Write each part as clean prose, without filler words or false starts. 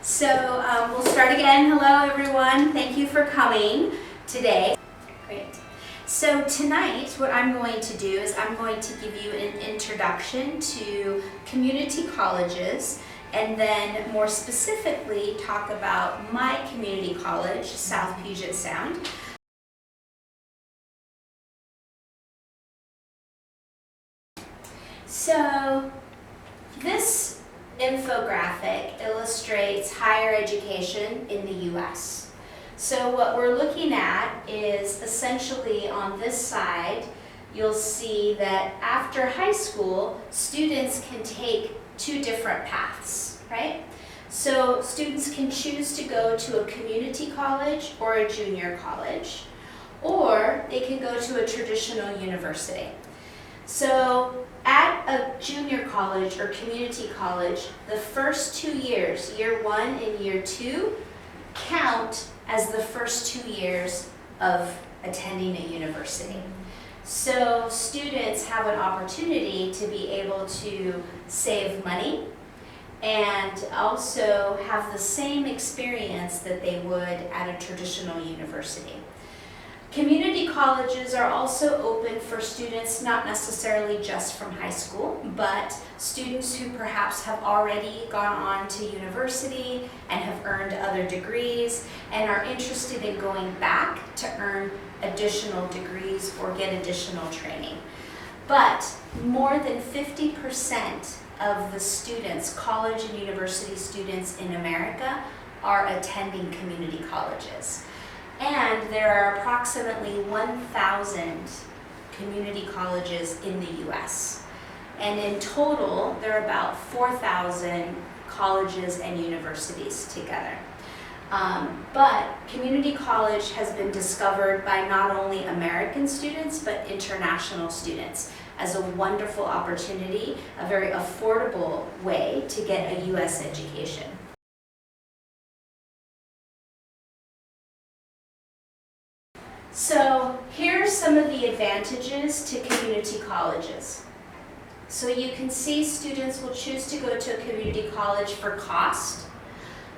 We'll start again. Hello everyone, thank you for coming today. Great. So tonight what I'm going to do is I'm going to give you an introduction to community colleges and then more specifically talk about my community college, South Puget Sound. So this infographic illustrates higher education in the U.S. So what we're looking at is essentially on this side, you'll see that after high school, students can take two different paths, right? So students can choose to go to a community college or a junior college, or they can go to a traditional university. So at a junior college or community college, the first 2 years, year 1 and year 2, count as the first 2 years of attending a university. So students have an opportunity to be able to save money and also have the same experience that they would at a traditional university. Community colleges are also open for students not necessarily just from high school, but students who perhaps have already gone on to university and have earned other degrees and are interested in going back to earn additional degrees or get additional training. But more than 50% of the students, college and university students in America, are attending community colleges. And there are approximately 1,000 community colleges in the U.S. And in total, there are about 4,000 colleges and universities together. But community college has been discovered by not only American students, but international students as a wonderful opportunity, a very affordable way to get a U.S. education. So here are some of the advantages to community colleges. So you can see students will choose to go to a community college for cost.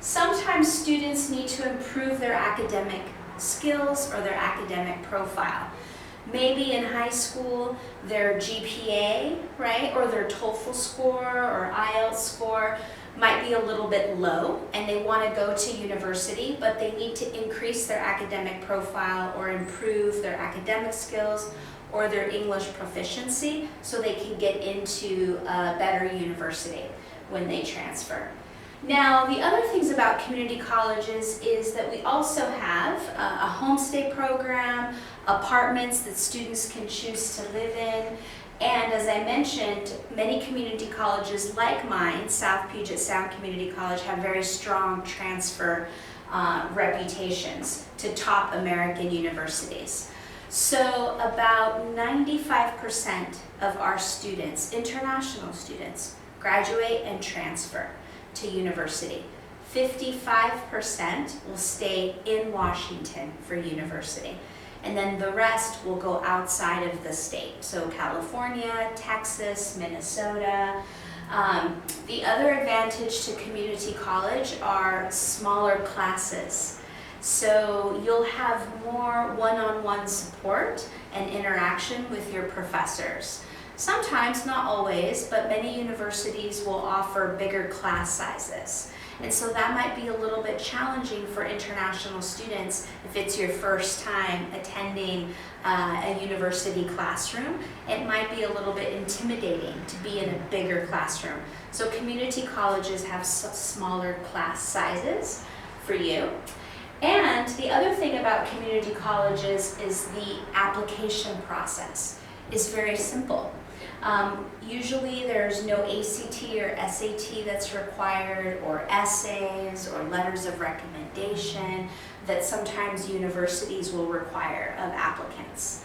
Sometimes students need to improve their academic skills or their academic profile. Maybe in high school, their GPA, right, or their TOEFL score or IELTS score might be a little bit low and they want to go to university, but they need to increase their academic profile or improve their academic skills or their English proficiency so they can get into a better university when they transfer. Now, the other things about community colleges is that we also have a homestay program, apartments that students can choose to live in, and as I mentioned, many community colleges like mine, South Puget Sound Community College, have very strong transfer reputations to top American universities. So about 95% of our students, international students, graduate and transfer to university. 55% will stay in Washington for university. And then the rest will go outside of the state. So California, Texas, Minnesota. The other advantage to community college are smaller classes. So you'll have more one-on-one support and interaction with your professors. Sometimes, not always, but many universities will offer bigger class sizes. And so that might be a little bit challenging for international students if it's your first time attending a university classroom. It might be a little bit intimidating to be in a bigger classroom. So community colleges have smaller class sizes for you. And the other thing about community colleges is the application process is very simple. Usually there's no ACT or SAT that's required, or essays or letters of recommendation that sometimes universities will require of applicants.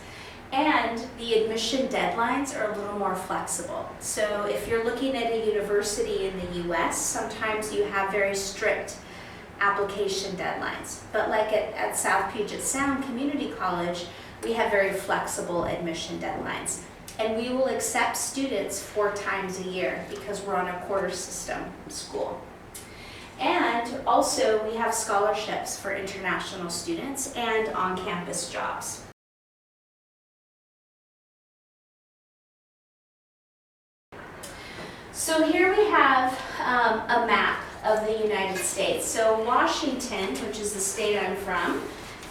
And the admission deadlines are a little more flexible. So if you're looking at a university in the US, sometimes you have very strict application deadlines. But like at South Puget Sound Community College, we have very flexible admission deadlines. And we will accept students 4 times a year because we're on a quarter system school. And also we have scholarships for international students and on-campus jobs. So here we have a map of the United States. So Washington, which is the state I'm from,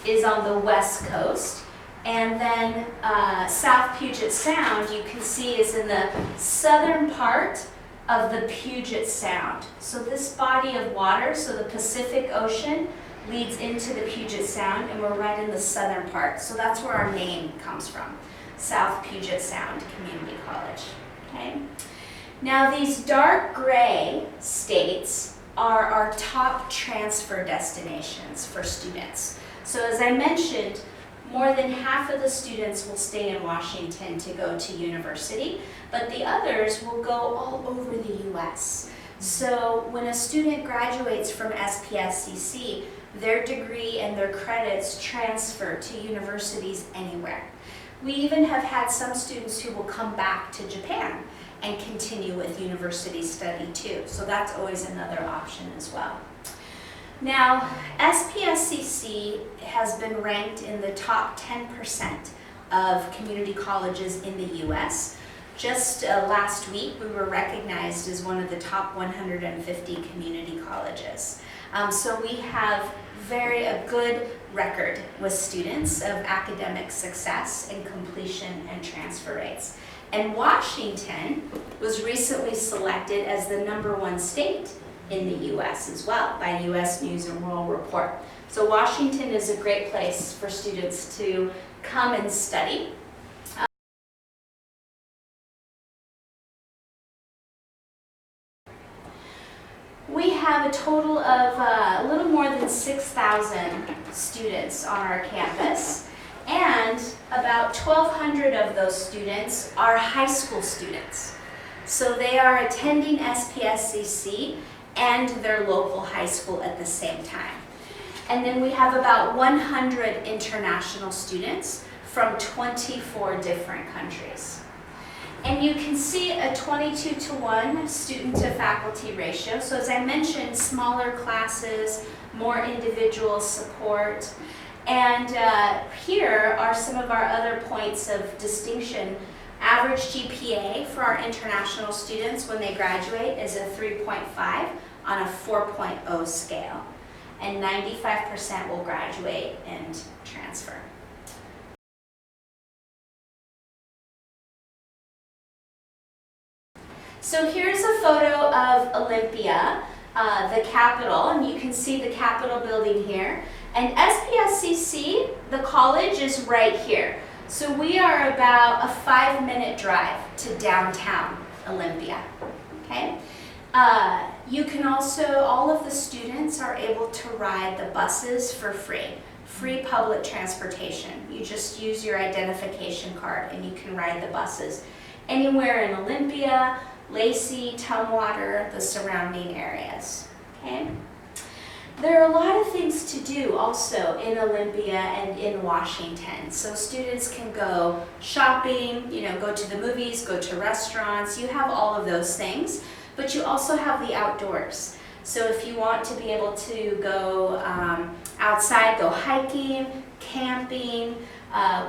is on the west coast. And then South Puget Sound, you can see, is in the southern part of the Puget Sound. So this body of water, so the Pacific Ocean, leads into the Puget Sound, and we're right in the southern part. So that's where our name comes from, South Puget Sound Community College. Okay? Now these dark gray states are our top transfer destinations for students. So as I mentioned, more than half of the students will stay in Washington to go to university, but the others will go all over the US. So when a student graduates from Spscc, their degree and their credits transfer to universities anywhere. We even have had some students who will come back to Japan and continue with university study too. So that's always another option as well. Now, Spscc has been ranked in the top 10% of community colleges in the US. Just last week, we were recognized as one of the top 150 community colleges. So we have a good record with students of academic success and completion and transfer rates. And Washington was recently selected as the #1 state in the US as well by US News and World Report. So Washington is a great place for students to come and study. We have a total of a little more than 6,000 students on our campus, and about 1,200 of those students are high school students. So they are attending Spscc and their local high school at the same time. And then we have about 100 international students from 24 different countries. And you can see a 22-to-1 student-to-faculty ratio. So as I mentioned, smaller classes, more individual support. And here are some of our other points of distinction. Average GPA for our international students when they graduate is a 3.5 on a 4.0 scale. And 95% will graduate and transfer. So here's a photo of Olympia, the Capitol, and you can see the Capitol building here. And Spscc, the college, is right here. So we are about a 5-minute drive to downtown Olympia, okay? You can also, all of the students are able to ride the buses for free public transportation. You just use your identification card and you can ride the buses anywhere in Olympia, Lacey, Tumwater, the surrounding areas, okay? There are a lot of things to do also in Olympia and in Washington. So students can go shopping, go to the movies, go to restaurants. You have all of those things, but you also have the outdoors. So if you want to be able to go outside, go hiking, camping,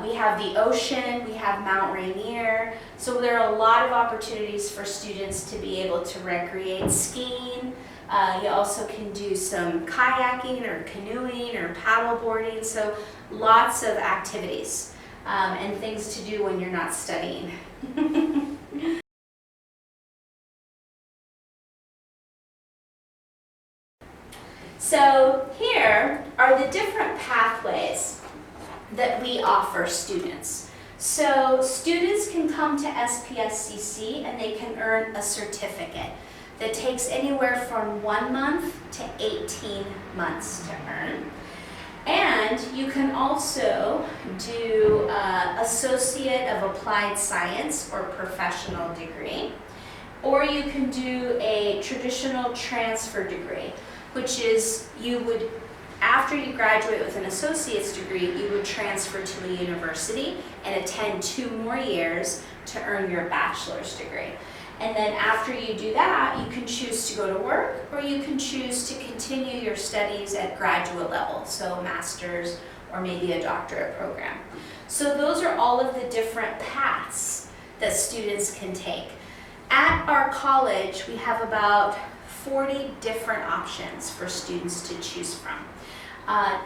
we have the ocean, we have Mount Rainier. So there are a lot of opportunities for students to be able to recreate. Skiing, you also can do some kayaking or canoeing or paddleboarding. So lots of activities and things to do when you're not studying. So here are the different pathways that we offer students. So students can come to Spscc and they can earn a certificate that takes anywhere from 1 month to 18 months to earn. And you can also do Associate of Applied Science or professional degree, or you can do a traditional transfer degree, which is after you graduate with an associate's degree, you would transfer to a university and attend 2 more years to earn your bachelor's degree. And then after you do that, you can choose to go to work, or you can choose to continue your studies at graduate level, so master's or maybe a doctorate program. So those are all of the different paths that students can take. At our college, we have about 40 different options for students to choose from.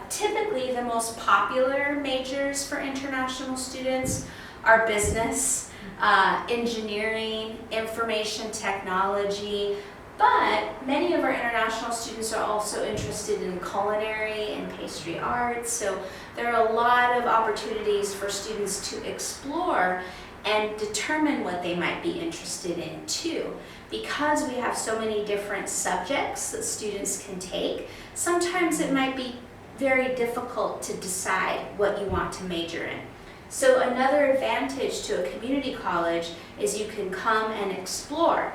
Typically, the most popular majors for international students are business, engineering, information technology, but many of our international students are also interested in culinary and pastry arts, so there are a lot of opportunities for students to explore and determine what they might be interested in too. Because we have so many different subjects that students can take, sometimes it might be very difficult to decide what you want to major in. So another advantage to a community college is you can come and explore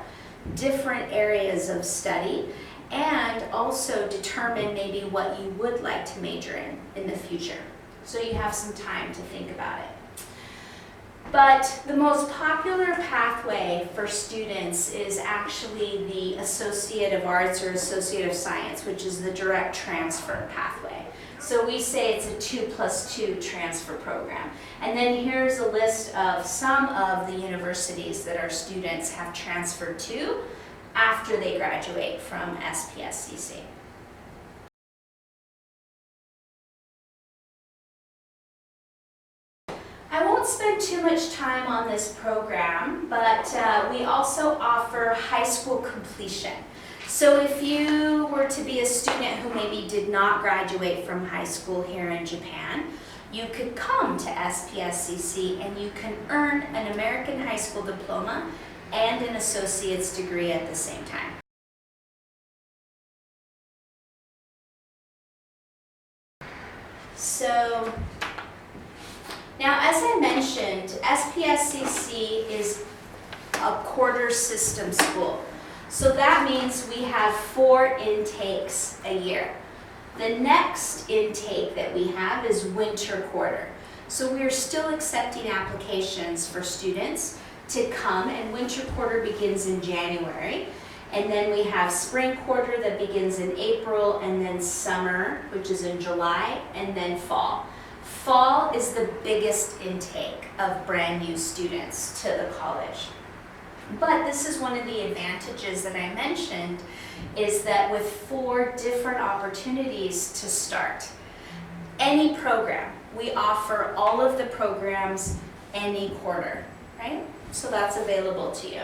different areas of study and also determine maybe what you would like to major in the future. So you have some time to think about it. But the most popular pathway for students is actually the Associate of Arts or Associate of Science, which is the direct transfer pathway. So we say it's a 2+2 transfer program. And then here's a list of some of the universities that our students have transferred to after they graduate from Spscc. I won't spend too much time on this program, but we also offer high school completion. So if you were to be a student who maybe did not graduate from high school here in Japan, you could come to Spscc and you can earn an American high school diploma and an associate's degree at the same time. So now, as I mentioned, Spscc is a quarter system school. So that means we have 4 intakes a year. The next intake that we have is winter quarter. So we're still accepting applications for students to come, and winter quarter begins in January. And then we have spring quarter that begins in April, and then summer, which is in July, and then fall. Fall is the biggest intake of brand new students to the college. But this is one of the advantages that I mentioned, is that with 4 different opportunities to start any program, we offer all of the programs any quarter, right? So that's available to you.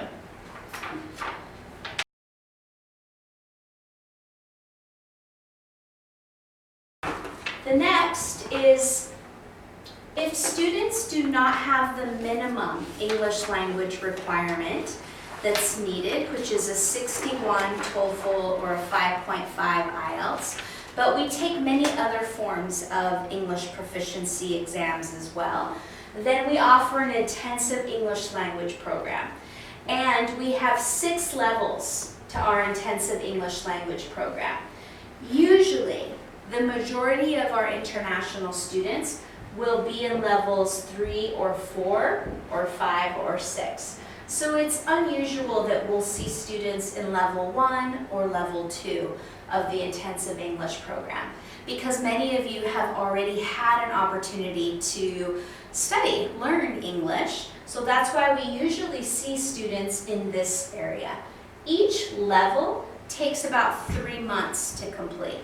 The next is, if students do not have the minimum English language requirement that's needed, which is a 61 TOEFL or a 5.5 IELTS, but we take many other forms of English proficiency exams as well, then we offer an intensive English language program. And we have 6 levels to our intensive English language program. Usually, the majority of our international students will be in levels 3 or 4 or 5 or 6. So it's unusual that we'll see students in level 1 or level 2 of the intensive English program, because many of you have already had an opportunity to study, learn English. So that's why we usually see students in this area. Each level takes about 3 months to complete.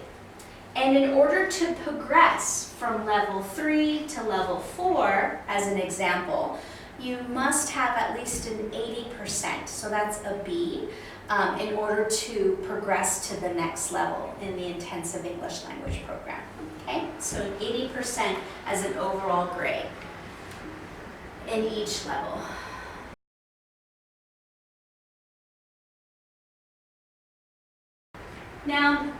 And in order to progress from level 3 to level 4, as an example, you must have at least an 80%, so that's a B, in order to progress to the next level in the intensive English language program. Okay, so 80% as an overall grade in each level. Now,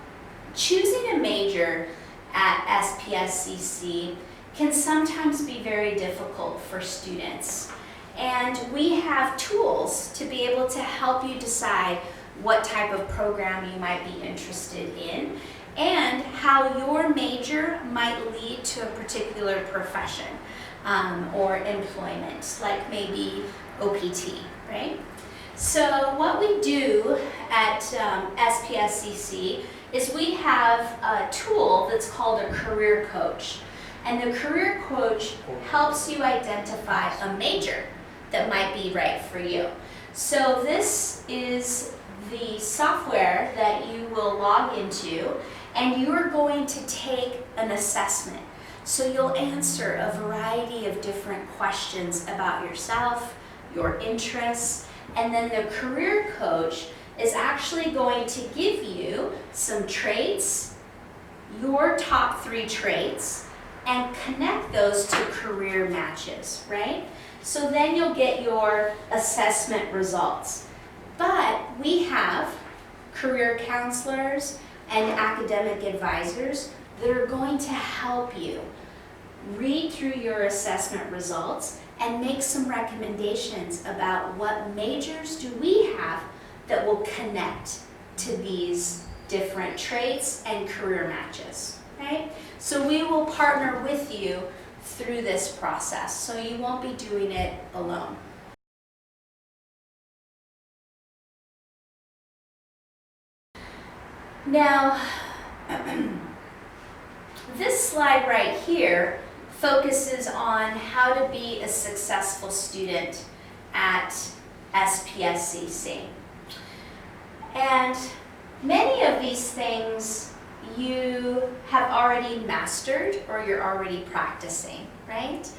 choosing a major at Spscc can sometimes be very difficult for students. And we have tools to be able to help you decide what type of program you might be interested in and how your major might lead to a particular profession or employment, like maybe OPT, right? So what we do at Spscc is we have a tool that's called a career coach. And the career coach helps you identify a major that might be right for you. So this is the software that you will log into, and you are going to take an assessment. So you'll answer a variety of different questions about yourself, your interests, and then the career coach is actually going to give you some traits, your top 3 traits, and connect those to career matches, right? So then you'll get your assessment results. But we have career counselors and academic advisors that are going to help you read through your assessment results and make some recommendations about what majors do we have that will connect to these different traits and career matches, right? So we will partner with you through this process, so you won't be doing it alone. Now, this slide right here focuses on how to be a successful student at Spscc. And many of these things you have already mastered or you're already practicing, right?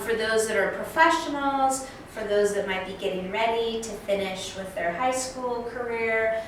For those that are professionals, for those that might be getting ready to finish with their high school career,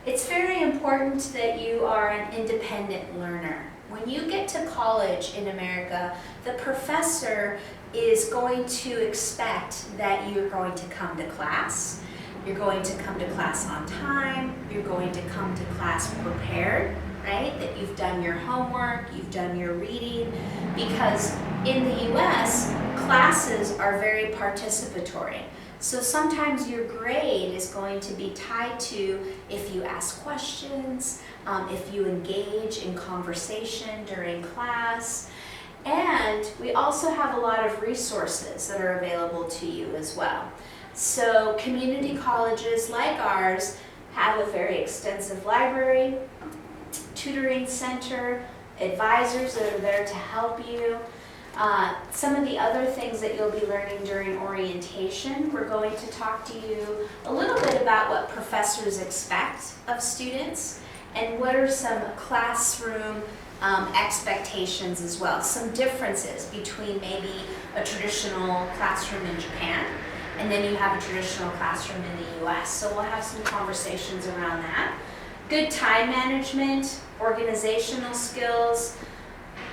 it's very important that you are an independent learner. When you get to college in America, the professor is going to expect that you're going to come to class. You're going to come to class on time. You're going to come to class prepared, right? That you've done your homework, you've done your reading. Because in the US, classes are very participatory. So sometimes your grade is going to be tied to if you ask questions, if you engage in conversation during class. And we also have a lot of resources that are available to you as well. So community colleges like ours have a very extensive library, tutoring center, advisors that are there to help you. Some of the other things that you'll be learning during orientation, we're going to talk to you a little bit about what professors expect of students and what are some classroom expectations as well. Some differences between maybe a traditional classroom in Japan and then you have a traditional classroom in the US. So we'll have some conversations around that. Good time management, organizational skills.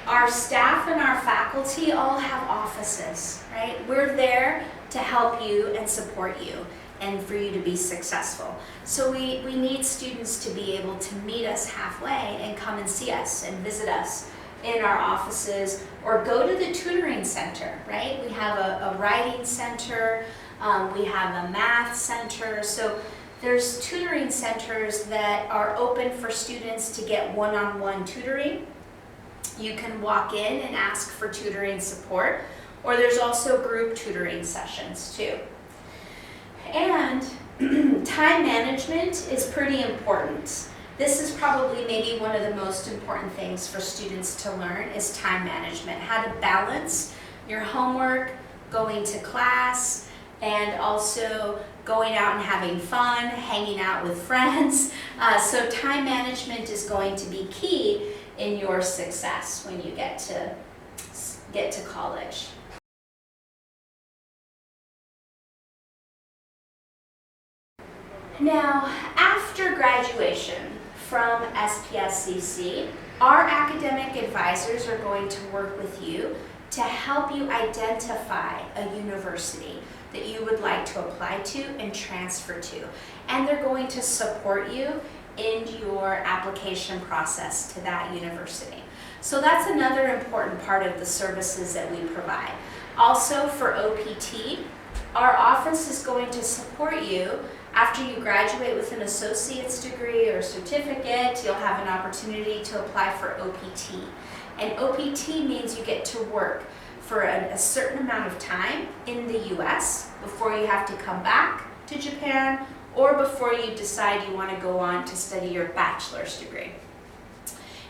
Our staff and our faculty all have offices, right? We're there to help you and support you and for you to be successful. So we need students to be able to meet us halfway and come and see us and visit us in our offices or go to the tutoring center, right? We have a writing center, we have a math center. So there's tutoring centers that are open for students to get one-on-one tutoring. You can walk in and ask for tutoring support, or there's also group tutoring sessions too. And time management is pretty important. This is probably maybe one of the most important things for students to learn is time management, how to balance your homework, going to class, and also going out and having fun, hanging out with friends. So time management is going to be key in your success when you get to college. Now, after graduation from Spscc, our academic advisors are going to work with you to help you identify a university that you would like to apply to and transfer to. And they're going to support you in your application process to that university. So that's another important part of the services that we provide. Also for OPT, our office is going to support you after you graduate with an associate's degree or certificate. You'll have an opportunity to apply for OPT. And OPT means you get to work for a certain amount of time in the US before you have to come back to Japan or before you decide you want to go on to study your bachelor's degree.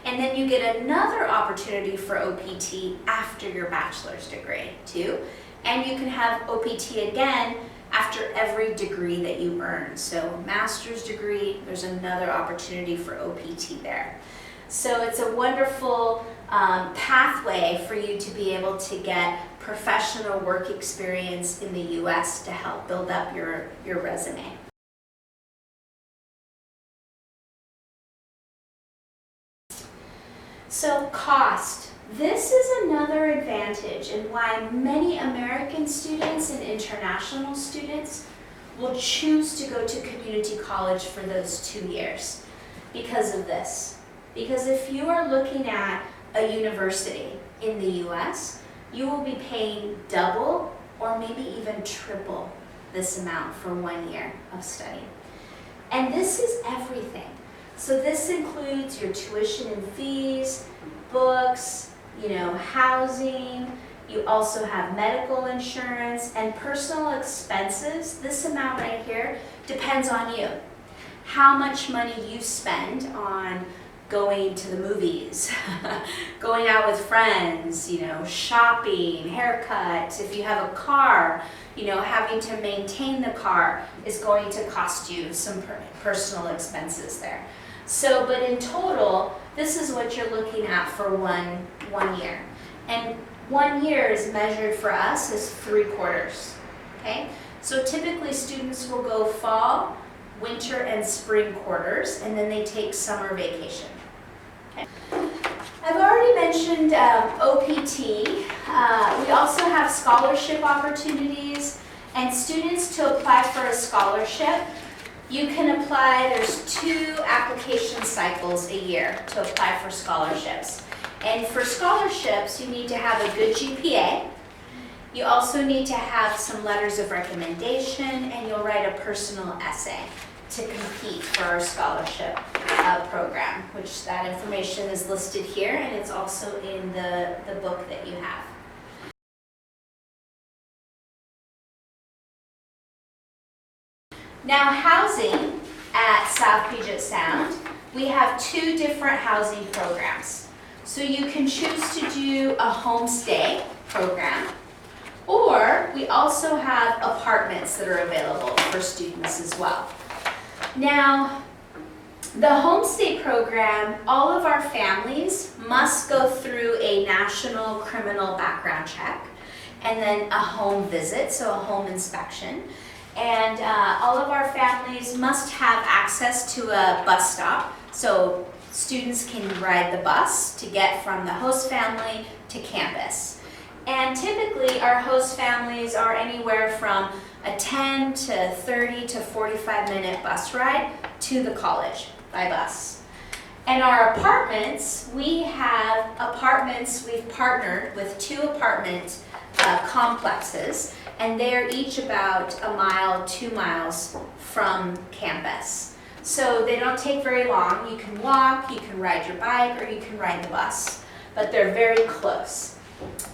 And then you get another opportunity for OPT after your bachelor's degree too. And you can have OPT again after every degree that you earn. So master's degree, there's another opportunity for OPT there. So it's a wonderful pathway for you to be able to get professional work experience in the US to help build up your resume. So cost. This is another advantage and why many American students and international students will choose to go to community college for those 2 years because of this. Because if you are looking at a university in the US, you will be paying double or maybe even triple this amount for 1 year of study. And this is everything. So this includes your tuition and fees, books, housing. You also have medical insurance and personal expenses. This amount right here depends on you. How much money you spend on going to the movies, going out with friends, shopping, haircuts. If you have a car, having to maintain the car is going to cost you some personal expenses there. So, but in total, this is what you're looking at for one year. And 1 year is measured for us as 3 quarters, okay? So typically students will go fall, winter, and spring quarters, and then they take summer vacation. Okay. I've already mentioned OPT. We also have scholarship opportunities, and students to apply for a scholarship, you can apply, there's 2 application cycles a year to apply for scholarships. And for scholarships, you need to have a good GPA. You also need to have some letters of recommendation, and you'll write a personal essay to compete for our scholarship program, which that information is listed here, and it's also in the book that you have. Now, housing at South Puget Sound, we have 2 different housing programs. So you can choose to do a homestay program, or we also have apartments that are available for students as well. Now, the homestay program, all of our families must go through a national criminal background check and then a home visit, so a home inspection. And all of our families must have access to a bus stop, so students can ride the bus to get from the host family to campus. And typically our host families are anywhere from a 10 to 30 to 45-minute bus ride to the college by bus. And our apartments, we have apartments, we've partnered with 2 apartment complexes, and they're each about 1 mile, 2 miles from campus. So they don't take very long. You can walk, you can ride your bike, or you can ride the bus, but they're very close.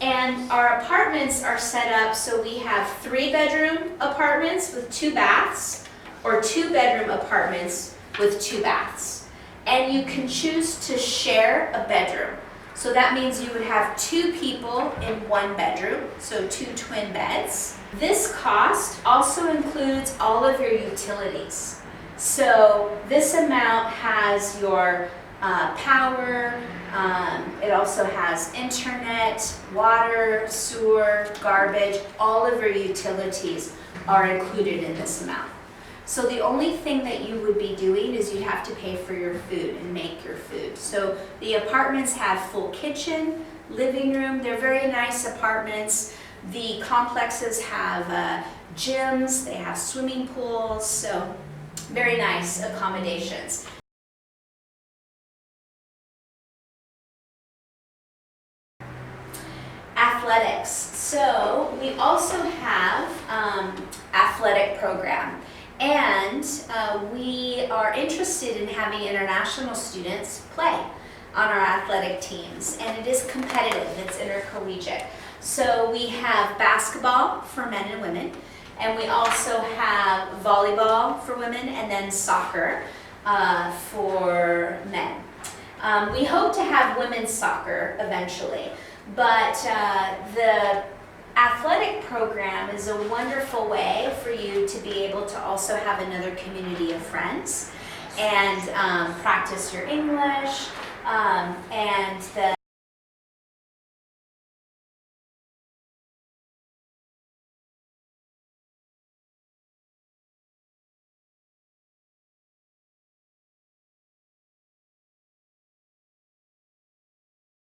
And our apartments are set up so we have 3-bedroom apartments with 2 baths, or 2-bedroom apartments with 2 baths. And you can choose to share a bedroom. So that means you would have 2 people in 1 bedroom, so 2 twin beds. This cost also includes all of your utilities. So this amount has your power, it also has internet, water, sewer, garbage, all of your utilities are included in this amount. So the only thing that you would be doing is you'd have to pay for your food and make your food. So the apartments have full kitchen, living room, they're very nice apartments. The complexes have gyms, they have swimming pools, so very nice accommodations. Athletics. So we also have athletic program. And we are interested in having international students play on our athletic teams, and it is competitive, it's intercollegiate. So we have basketball for men and women, And we also have volleyball for women and then soccer for men. We hope to have women's soccer eventually, but the athletic program is a wonderful way for you to be able to also have another community of friends and practice your English. And the